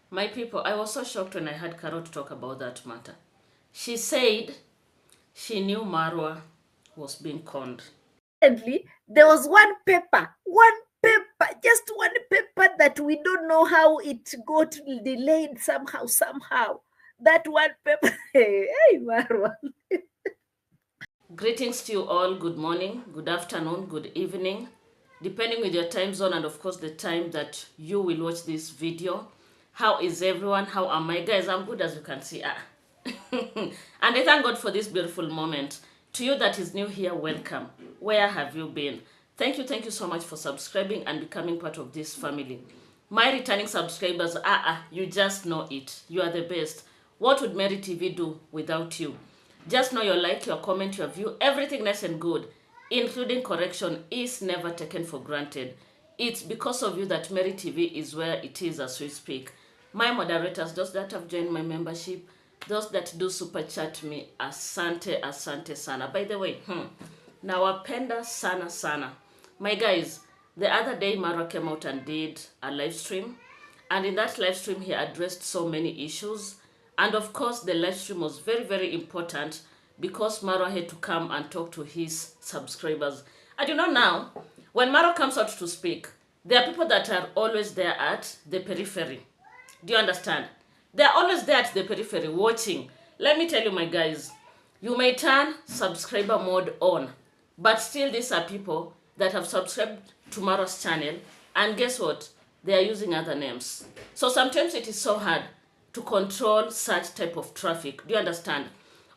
My people, I was so shocked when I heard KARROT talk about that matter. She said she knew Marwa was being conned. Recently, there was just one paper that we don't know how it got delayed somehow. That one paper, hey, Marwa. Greetings to you all. Good morning, good afternoon, good evening, depending with your time zone and of course the time that you will watch this video. How is everyone? How am I? Guys, I'm good as you can see. And I thank God for this beautiful moment. To you that is new here, welcome. Where have you been? Thank you so much for subscribing and becoming part of this family. My returning subscribers, you just know it. You are the best. What would Mary TV do without you? Just know your like, your comment, your view, everything nice and good, including correction, is never taken for granted. It's because of you that Mary TV is where it is as we speak. My moderators, those that have joined my membership, those that do super chat me, asante sana. By the way, nawapenda sana sana. My guys, the other day Maro came out and did a live stream. And in that live stream, he addressed so many issues. And of course, the live stream was very, very important because Maro had to come and talk to his subscribers. And you know now, when Maro comes out to speak, there are people that are always there at the periphery. Do you understand? They're always there at the periphery watching. Let me tell you, my guys, you may turn subscriber mode on, but still these are people that have subscribed to Maro's channel, and guess what? They are using other names. So sometimes it is so hard to control such type of traffic. Do you understand?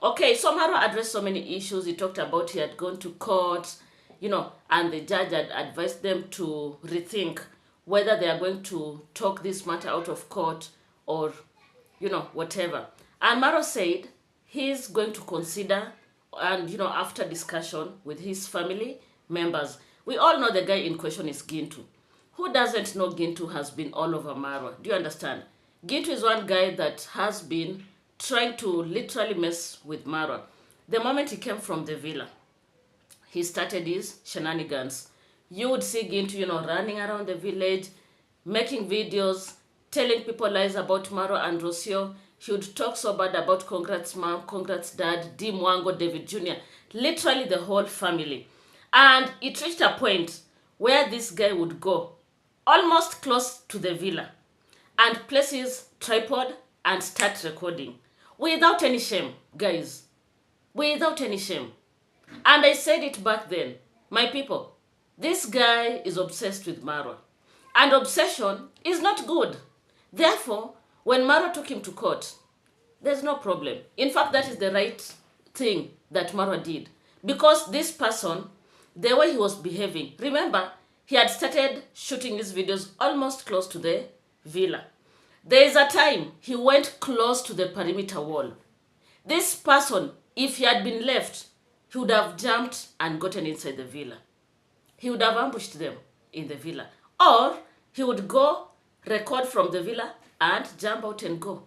Okay, so Maro addressed so many issues. He talked about he had gone to court, and the judge had advised them to rethink whether they are going to talk this matter out of court or, whatever. And Maro said he's going to consider and, after discussion with his family members. We all know the guy in question is Gintu. Who doesn't know Gintu has been all over Maro? Do you understand? Gintu is one guy that has been trying to literally mess with Maro. The moment he came from the villa, he started his shenanigans. You would see Gintu, running around the village, making videos, telling people lies about Maro and Rocio. He would talk so bad about congrats mom, congrats dad, D. Mwango, David Jr., literally the whole family. And it reached a point where this guy would go almost close to the villa and place his tripod and start recording without any shame, guys. Without any shame. And I said it back then, my people, this guy is obsessed with Maro. And obsession is not good. Therefore, when Maro took him to court, there's no problem. In fact, that is the right thing that Maro did. Because this person, the way he was behaving, remember, he had started shooting these videos almost close to the villa. There is a time he went close to the perimeter wall. This person, if he had been left, he would have jumped and gotten inside the villa. He would have ambushed them in the villa. Or he would go, record from the villa, and jump out and go.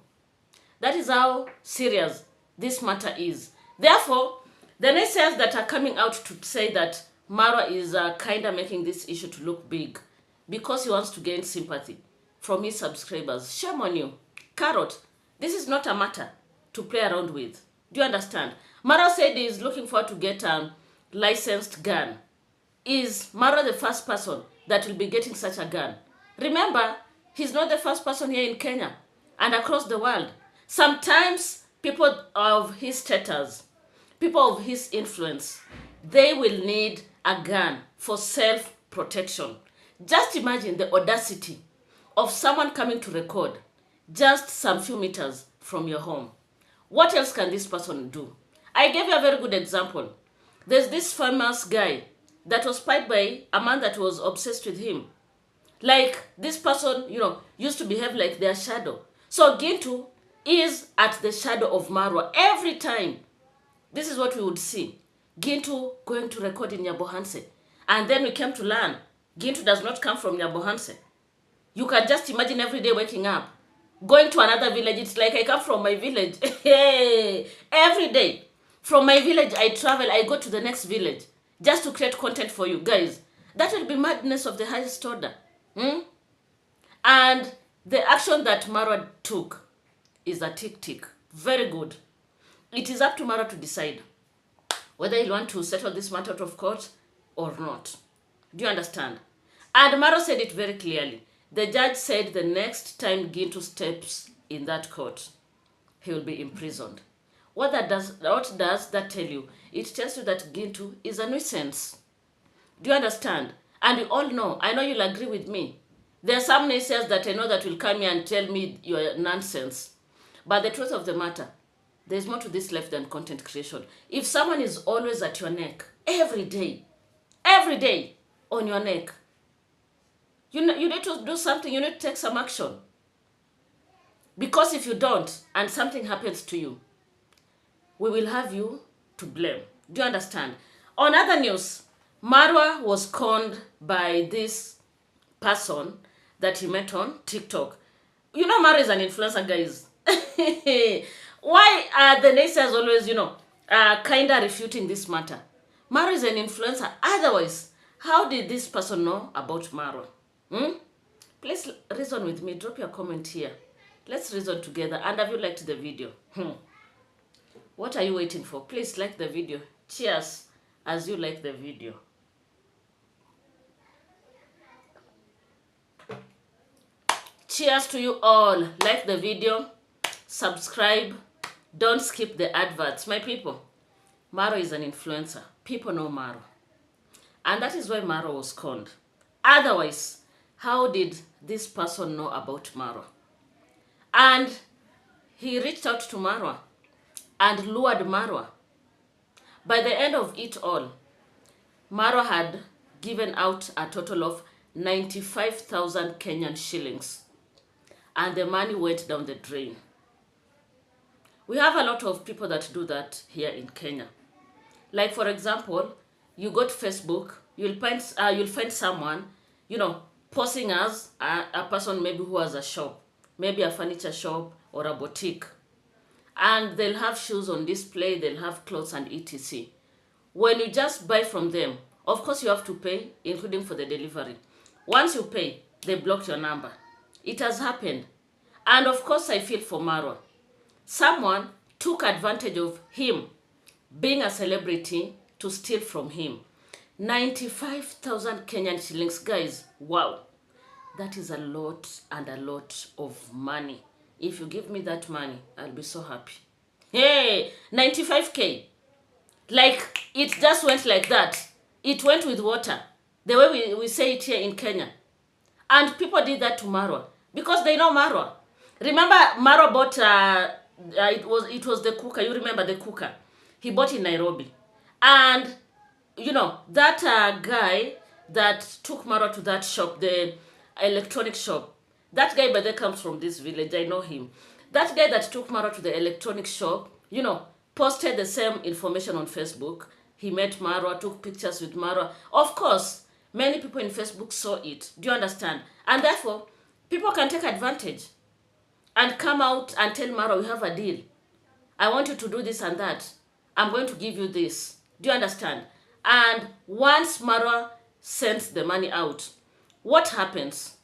That is how serious this matter is. Therefore, the naysayers that are coming out to say that Maro is kind of making this issue to look big because he wants to gain sympathy from his subscribers. Shame on you. KARROT, this is not a matter to play around with. Do you understand? Maro said he is looking forward to get a licensed gun. Is Maro the first person that will be getting such a gun? Remember, he's not the first person here in Kenya and across the world. Sometimes people of his status, people of his influence, they will need a gun for self-protection. Just imagine the audacity of someone coming to record just some few meters from your home. What else can this person do? I gave you a very good example. There's this famous guy that was spied by a man that was obsessed with him. Like, this person, used to behave like their shadow. So Gintu is at the shadow of Maro every time. This is what we would see. Gintu going to record in Nyabohanse. And then we came to learn, Gintu does not come from Nyabohanse. You can just imagine every day waking up, going to another village. It's like I come from my village. Every day. From my village, I travel, I go to the next village just to create content for you guys. That will be madness of the highest order. And The action that Maro took is a tick. Very good. It is up to Maro to decide whether he'll want to settle this matter out of court or not. Do you understand? And Maro said it very clearly. The judge said the next time Gintu steps in that court, he will be imprisoned. What does that tell you? It tells you that Gintu is a nuisance. Do you understand? And you all know, I know you'll agree with me. There are some naysayers that I know that will come here and tell me you're nonsense. But the truth of the matter, there's more to this life than content creation. If someone is always at your neck, every day on your neck, you need to do something, you need to take some action. Because if you don't, and something happens to you, we will have you to blame. Do you understand? On other news, Marwa was conned by this person that he met on TikTok. You know Maro is an influencer, guys. Why are the naysayers always, kind of refuting this matter? Maro is an influencer. Otherwise, how did this person know about Maro? Please reason with me. Drop your comment here. Let's reason together. And have you liked the video? What are you waiting for? Please like the video. Cheers as you like the video. Cheers to you all. Like the video. Subscribe. Don't skip the adverts. My people, Maro is an influencer. People know Maro. And that is why Maro was conned. Otherwise, how did this person know about Maro? And he reached out to Maro and lured Maro. By the end of it all, Maro had given out a total of 95,000 Kenyan shillings. And the money went down the drain. We have a lot of people that do that here in Kenya. Like for example, you go to Facebook, you'll find someone, posing as a person maybe who has a shop, maybe a furniture shop or a boutique. And they'll have shoes on display, they'll have clothes and etc. When you just buy from them, of course you have to pay, including for the delivery. Once you pay, they block your number. It has happened. And of course I feel for Maro. Someone took advantage of him being a celebrity to steal from him. 95,000 Kenyan shillings, guys. Wow. That is a lot and a lot of money. If you give me that money, I'll be so happy. Hey, 95K. Like, it just went like that. It went with water. The way we say it here in Kenya. And people did that to Maro. Because they know Maro. Remember, Maro bought, it was the cooker. You remember the cooker? He bought in Nairobi. And, that guy that took Maro to that shop, the electronic shop, that guy by the way comes from this village. I know him. That guy that took Maro to the electronic shop, posted the same information on Facebook. He met Maro, took pictures with Maro. Of course, many people in Facebook saw it. Do you understand? And therefore, people can take advantage and come out and tell Maro, we have a deal. I want you to do this and that. I'm going to give you this. Do you understand? And once Maro sends the money out, what happens?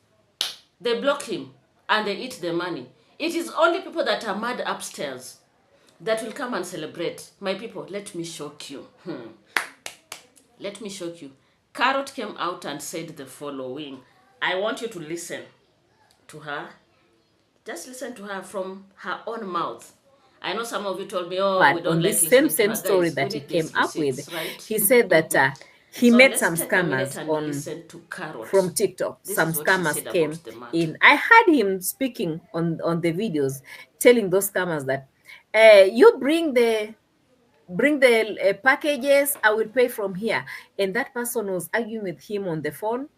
They block him and they eat the money. It is only people that are mad upstairs that will come and celebrate. My people, let me shock you. Let me shock you. KARROT came out and said the following. I want you to listen to her. Just listen to her from her own mouth. I know some of you told me, but we don't on like this listening same to her. story Guys, that he came up with, right? he said that he So met let's some take a minute scammers and listen to KARROT. from TikTok. This Some is what she scammers said came about the matter. in. I heard him speaking on the videos, telling those scammers that you bring the packages, I will pay from here. And that person was arguing with him on the phone.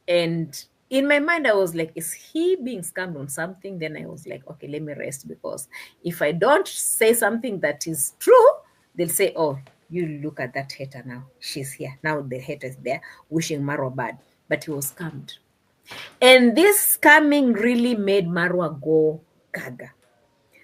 And in my mind, I was like, is he being scammed on something? Then I was like, okay, let me rest, because if I don't say something that is true, they'll say, oh, you look at that hater now. She's here. Now the hater is there wishing Maro bad. But he was scammed. And this scamming really made Marwa go gaga.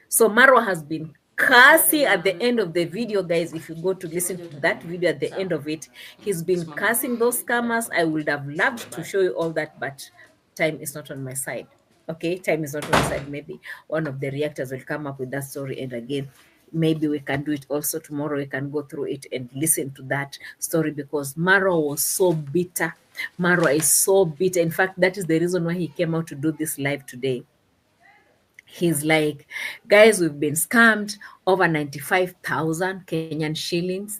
So Maro has been cursing at the end of the video, guys. If you go to listen to that video at the end of it, he's been cursing those scammers. I would have loved to show you all that, but time is not on my side. Okay, time is not on our side. Maybe one of the reactors will come up with that story, and again, maybe we can do it also tomorrow. We can go through it and listen to that story, because Maro was so bitter. Maro is so bitter. In fact, that is the reason why he came out to do this live today. He's like, guys, we've been scammed over 95,000 Kenyan shillings.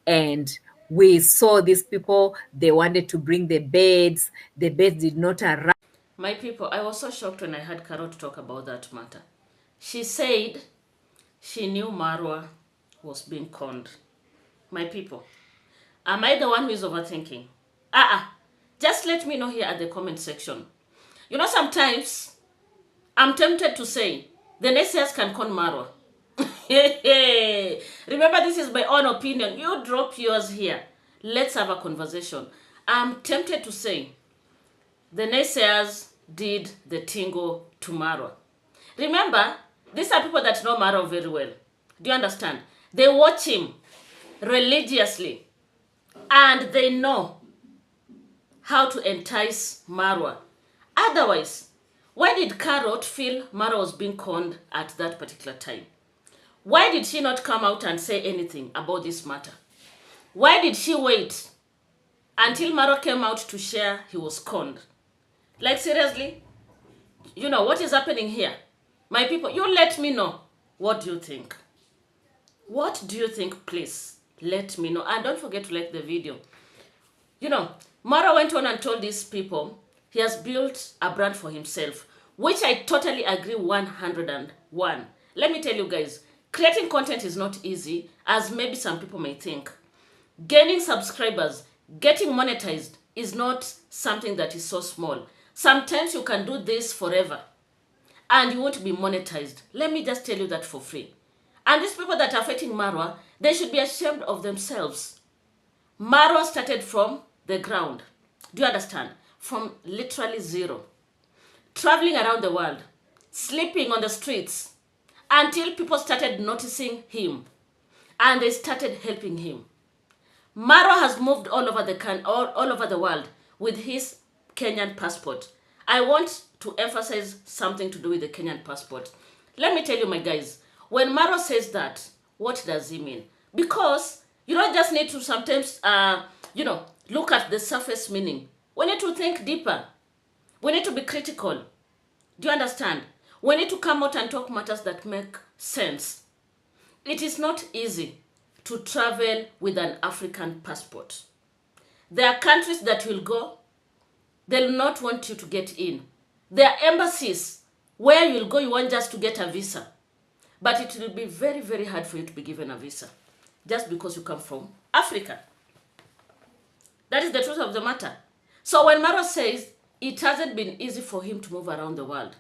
And we saw these people, they wanted to bring the beds. The beds did not arrive. My people, I was so shocked when I heard KARROT talk about that matter. She said she knew Marwa was being conned. My people, am I the one who is overthinking? Just let me know here at the comment section. You know, sometimes I'm tempted to say the naysayers can con Marwa. Remember, this is my own opinion. You drop yours here. Let's have a conversation. I'm tempted to say the naysayers did the tingo to Maro. Remember, these are people that know Maro very well. Do you understand? They watch him religiously and they know how to entice Marwa. Otherwise, why did KARROT feel Maro was being conned at that particular time? Why did she not come out and say anything about this matter? Why did she wait until Maro came out to share he was conned? Like, seriously? You know, what is happening here? My people, you let me know. What do you think? What do you think, please? Let me know. And don't forget to like the video. You know, Maro went on and told these people he has built a brand for himself, which I totally agree 101. Let me tell you guys, creating content is not easy, as maybe some people may think. Gaining subscribers, getting monetized is not something that is so small. Sometimes you can do this forever and you won't be monetized. Let me just tell you that for free. And these people that are fighting Marwa, they should be ashamed of themselves. Marwa started from the ground. Do you understand? From literally zero. Traveling around the world, sleeping on the streets, until people started noticing him and they started helping him. Maro has moved all over the world with his Kenyan passport. I want to emphasize something to do with the Kenyan passport. Let me tell you, my guys, when Maro says that, what does he mean? Because you don't just need to sometimes, look at the surface meaning. We need to think deeper. We need to be critical. Do you understand? We need to come out and talk matters that make sense. It is not easy to travel with an African passport. There are countries that will go, they'll not want you to get in. There are embassies where you'll go, you want just to get a visa. But it will be very, very hard for you to be given a visa just because you come from Africa. That is the truth of the matter. So when Maro says it hasn't been easy for him to move around the world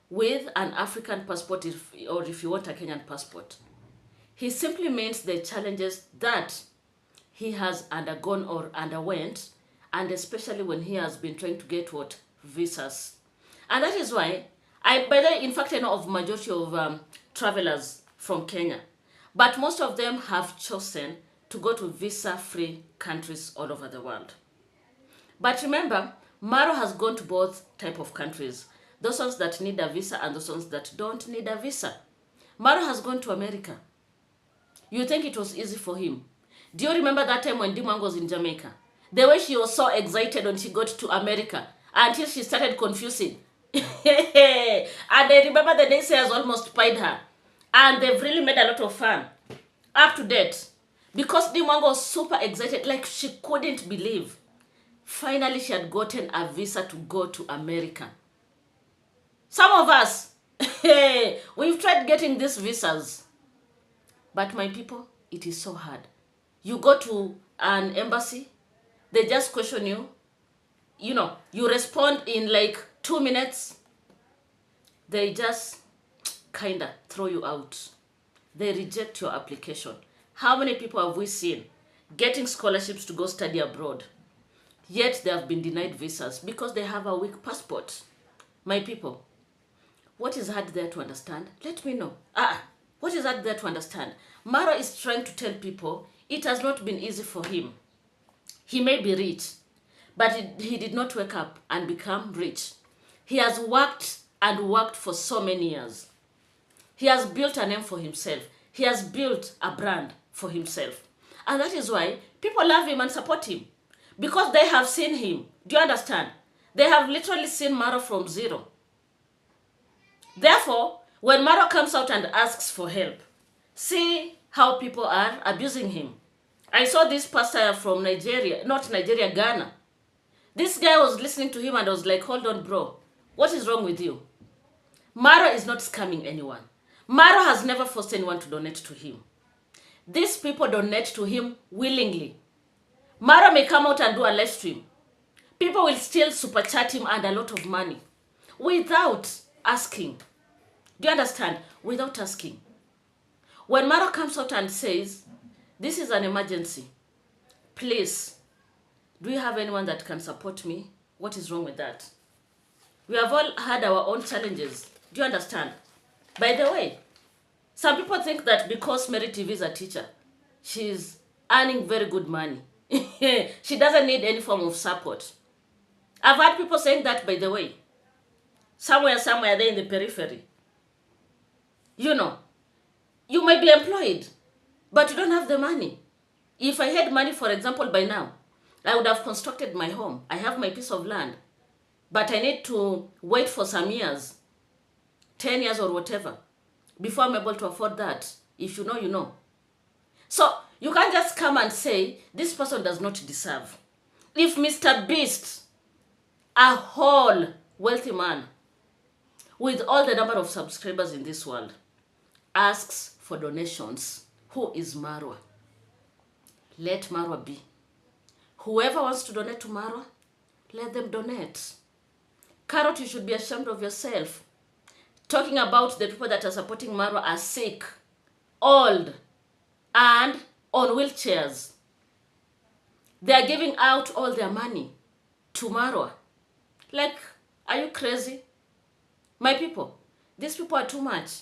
with an African passport, or if you want a Kenyan passport, he simply means the challenges that he has undergone or underwent, and especially when he has been trying to get visas. And that is why, in fact, I know of majority of travelers from Kenya, but most of them have chosen to go to visa-free countries all over the world. But remember, Maro has gone to both type of countries. Those ones that need a visa and those ones that don't need a visa. Maro has gone to America. You think it was easy for him? Do you remember that time when Dimang was in Jamaica? The way she was so excited when she got to America until she started confusing. And I remember the naysayers almost pied her. And they've really made a lot of fun. Up to date. Because Dimang was super excited, like she couldn't believe. Finally, she had gotten a visa to go to America. Some of us, we've tried getting these visas. But my people, it is so hard. You go to an embassy, they just question you. You know, you respond in like 2 minutes. They just kinda throw you out. They reject your application. How many people have we seen getting scholarships to go study abroad? Yet they have been denied visas because they have a weak passport. My people, what is hard there to understand? Let me know. What is hard there to understand? Maro is trying to tell people it has not been easy for him. He may be rich, but he did not wake up and become rich. He has worked and worked for so many years. He has built a name for himself. He has built a brand for himself. And that is why people love him and support him. Because they have seen him. Do you understand? They have literally seen Maro from zero. Therefore, when Maro comes out and asks for help, see how people are abusing him. I saw this pastor from Nigeria, not Nigeria, Ghana. This guy was listening to him and I was like, hold on, bro. What is wrong with you? Maro is not scamming anyone. Maro has never forced anyone to donate to him. These people donate to him willingly. Maro may come out and do a live stream. People will still super chat him and a lot of money without asking. Do you understand? Without asking. When Maro comes out and says, this is an emergency, please, do you have anyone that can support me? What is wrong with that? We have all had our own challenges. Do you understand? By the way, some people think that because Mary TV is a teacher, she's earning very good money. She doesn't need any form of support. I've had people saying that, by the way. Somewhere there in the periphery. You know, you may be employed, but you don't have the money. If I had money, for example, by now, I would have constructed my home. I have my piece of land. But I need to wait for some years, 10 years or whatever, before I'm able to afford that. If you know, you know. So you can't just come and say, this person does not deserve. If Mr. Beast, a whole wealthy man, with all the number of subscribers in this world, asks for donations, who is Marwa? Let Marwa be. Whoever wants to donate to Marwa, let them donate. KARROT, you should be ashamed of yourself. Talking about the people that are supporting Marwa are sick, old, and on wheelchairs. They are giving out all their money to Marwa. Like, are you crazy? My people, these people are too much.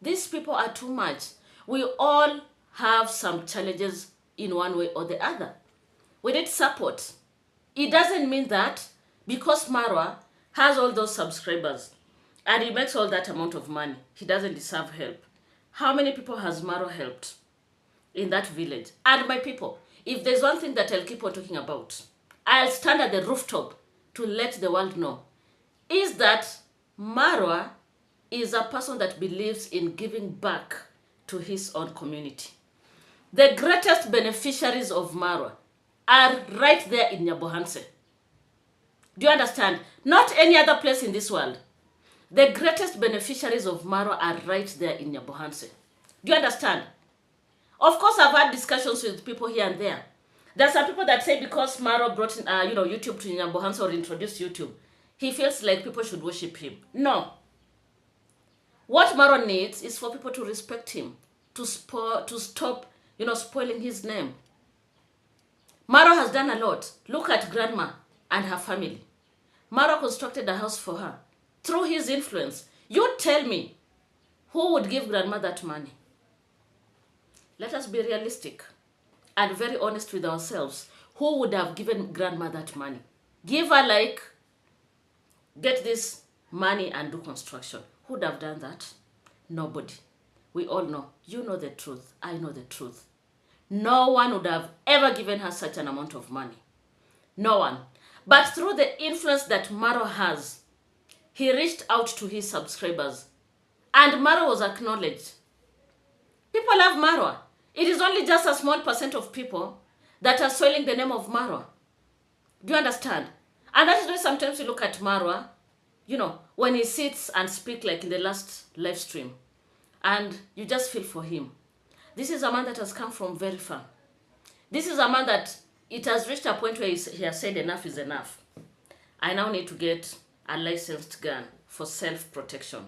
These people are too much. We all have some challenges in one way or the other. We need support. It doesn't mean that because Marwa has all those subscribers and he makes all that amount of money, he doesn't deserve help. How many people has Maro helped in that village? And my people, if there's one thing that I'll keep on talking about, I'll stand at the rooftop to let the world know, is that Maro is a person that believes in giving back to his own community. The greatest beneficiaries of Maro are right there in Nyabohanse. Do you understand? Not any other place in this world. The greatest beneficiaries of Maro are right there in Nyabohanse. Do you understand? Of course, I've had discussions with people here and there. There are some people that say because Maro brought in, YouTube to Nyabohanse or introduced YouTube, he feels like people should worship him. No. What Maro needs is for people to respect him, to stop, spoiling his name. Maro has done a lot. Look at Grandma and her family. Maro constructed a house for her through his influence. You tell me, who would give Grandma that money? Let us be realistic and very honest with ourselves. Who would have given Grandma that money? Give her like, get this money and do construction. Who would have done that? Nobody. We all know. You know the truth. I know the truth. No one would have ever given her such an amount of money. No one. But through the influence that Maro has, he reached out to his subscribers. And Maro was acknowledged. People love Maro. It is only just a small percent of people that are soiling the name of Maro. Do you understand? And that is why sometimes you look at Maro, when he sits and speaks like in the last live stream, and you just feel for him. This is a man that has come from very far. This is a man that it has reached a point where he has said enough is enough. I now need to get a licensed gun for self-protection.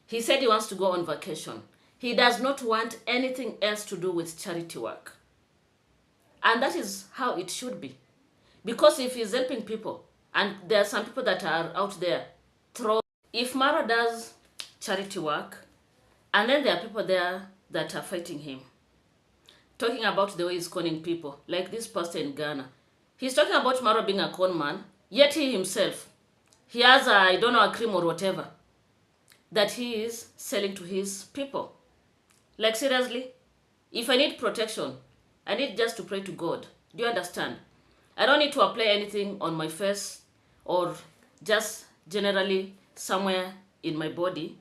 He said he wants to go on vacation. He does not want anything else to do with charity work. And that is how it should be. Because if he's helping people, and there are some people that are out there, if Maro does charity work, and then there are people there that are fighting him, talking about the way he's conning people, like this pastor in Ghana. He's talking about Maro being a con man, yet he himself he has a, I don't know, a cream or whatever that he is selling to his people. Like seriously, if I need protection, I need just to pray to God. Do you understand? I don't need to apply anything on my face or just generally somewhere in my body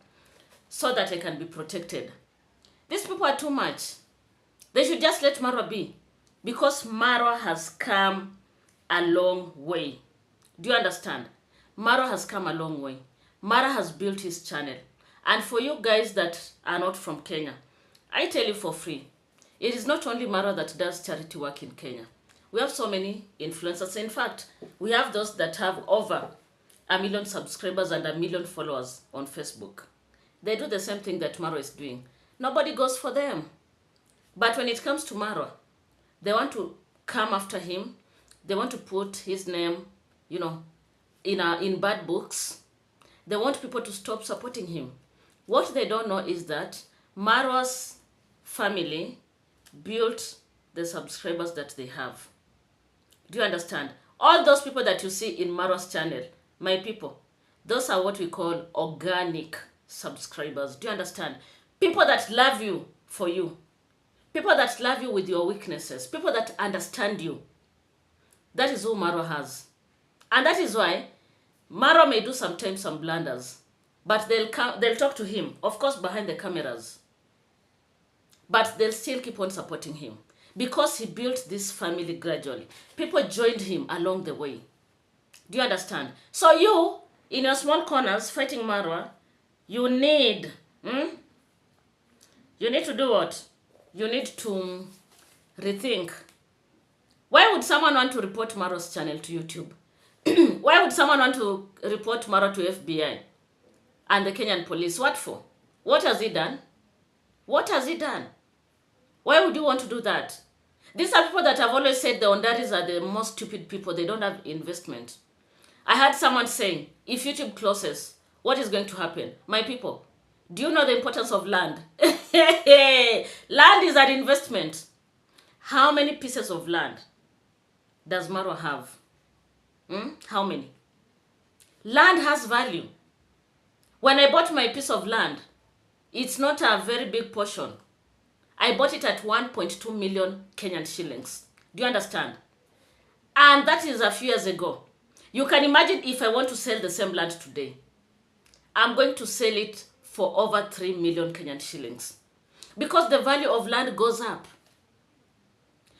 so that I can be protected. These people are too much. They should just let Maro be, because Maro has come a long way. Do you understand? Maro has come a long way. Maro has built his channel. And for you guys that are not from Kenya, I tell you for free, it is not only Maro that does charity work in Kenya. We have so many influencers. In fact, we have those that have over 1 million subscribers and 1 million followers on Facebook. They do the same thing that Maro is doing. Nobody goes for them. But when it comes to Maro, they want to come after him. They want to put his name, you know, in bad books. They want people to stop supporting him. What they don't know is that Maro's family built the subscribers that they have. Do you understand? All those people that you see in Maro's channel, my people, those are what we call organic subscribers. Do you understand? People that love you for you. People that love you with your weaknesses. People that understand you. That is who Maro has. And that is why Maro may do sometimes some blunders. But they'll talk to him, of course, behind the cameras. But they'll still keep on supporting him. Because he built this family gradually. People joined him along the way. Do you understand? So you, in your small corners, fighting Maro, you need to do what? You need to rethink. Why would someone want to report Maro's channel to YouTube? Why would someone want to report Maro to FBI and the Kenyan police? What for? What has he done? What has he done? Why would you want to do that? These are people that have always said the Ondaris are the most stupid people. They don't have investment. I heard someone saying, if YouTube closes, what is going to happen? My people, do you know the importance of land? Land is an investment. How many pieces of land does Maro have? How many? Land has value. When I bought my piece of land, it's not a very big portion. I bought it at 1.2 million Kenyan shillings. Do you understand? And that is a few years ago. You can imagine if I want to sell the same land today. I'm going to sell it for over 3 million Kenyan shillings. Because the value of land goes up.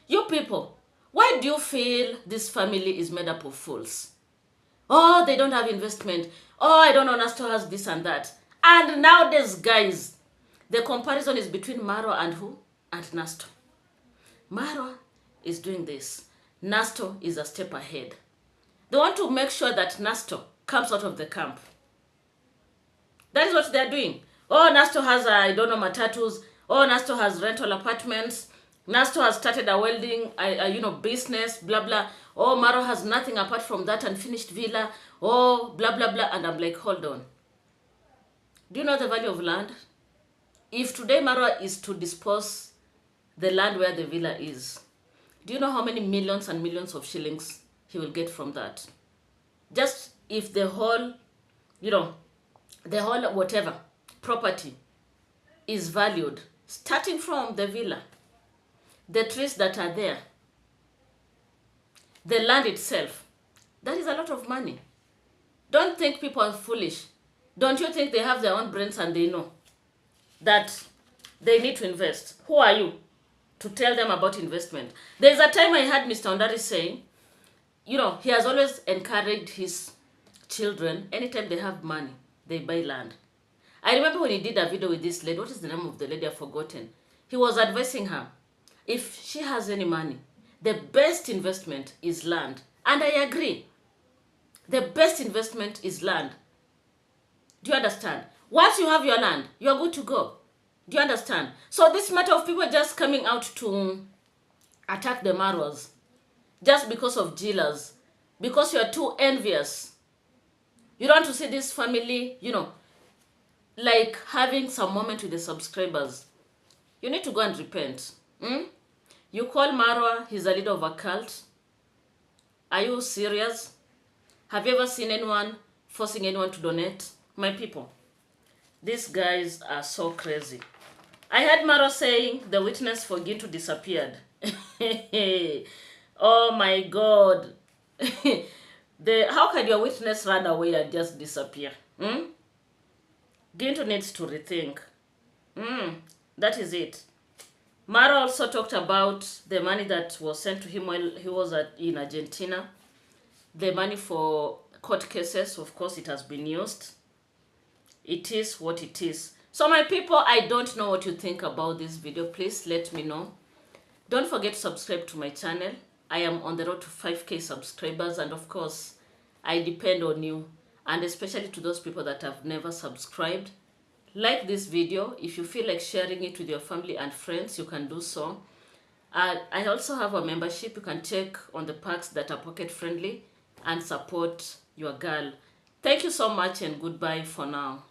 You people, why do you feel this family is made up of fools? Oh, they don't have investment. Oh, I don't know, Nasto has this and that. And nowadays, guys, the comparison is between Maro and who? And Nasto. Maro is doing this. Nasto is a step ahead. They want to make sure that Nasto comes out of the camp. That is what they're doing. Oh, Nasto has, I don't know, matatus. Oh, Nasto has rental apartments. Nasto has started a welding, business, blah, blah. Oh, Maro has nothing apart from that unfinished villa. Oh, blah, blah, blah. And I'm like, hold on. Do you know the value of land? If today Maro is to dispose the land where the villa is, do you know how many millions and millions of shillings he will get from that? Just if the whole, whatever property is valued, starting from the villa, the trees that are there, the land itself, that is a lot of money. Don't think people are foolish. Don't you think they have their own brains and they know that they need to invest? Who are you to tell them about investment? There's a time I heard Mr. Ondari saying, he has always encouraged his children, anytime they have money, they buy land. I remember when he did a video with this lady, what is the name of the lady? I've forgotten. He was advising her, if she has any money, the best investment is land. And I agree. The best investment is land. Do you understand? Once you have your land, you are good to go. Do you understand? So this matter of people just coming out to attack the Maros just because of jealous, because you are too envious. You don't want to see this family, like having some moment with the subscribers. You need to go and repent. You call Maro, he's a leader of a cult. Are you serious? Have you ever seen anyone forcing anyone to donate. My people, these guys are so crazy. I heard Maro saying the witness for Gintu disappeared. Oh my God. How can your witness run away and just disappear? Gintu needs to rethink. That is it. Maro also talked about the money that was sent to him while he was in Argentina. The money for court cases, of course, it has been used. It is what it is. So my people, I don't know what you think about this video. Please let me know. Don't forget to subscribe to my channel. I am on the road to 5K subscribers, and of course, I depend on you, and especially to those people that have never subscribed. Like this video. If you feel like sharing it with your family and friends, you can do so. I also have a membership. You can check on the perks that are pocket friendly and support your girl. Thank you so much, and goodbye for now.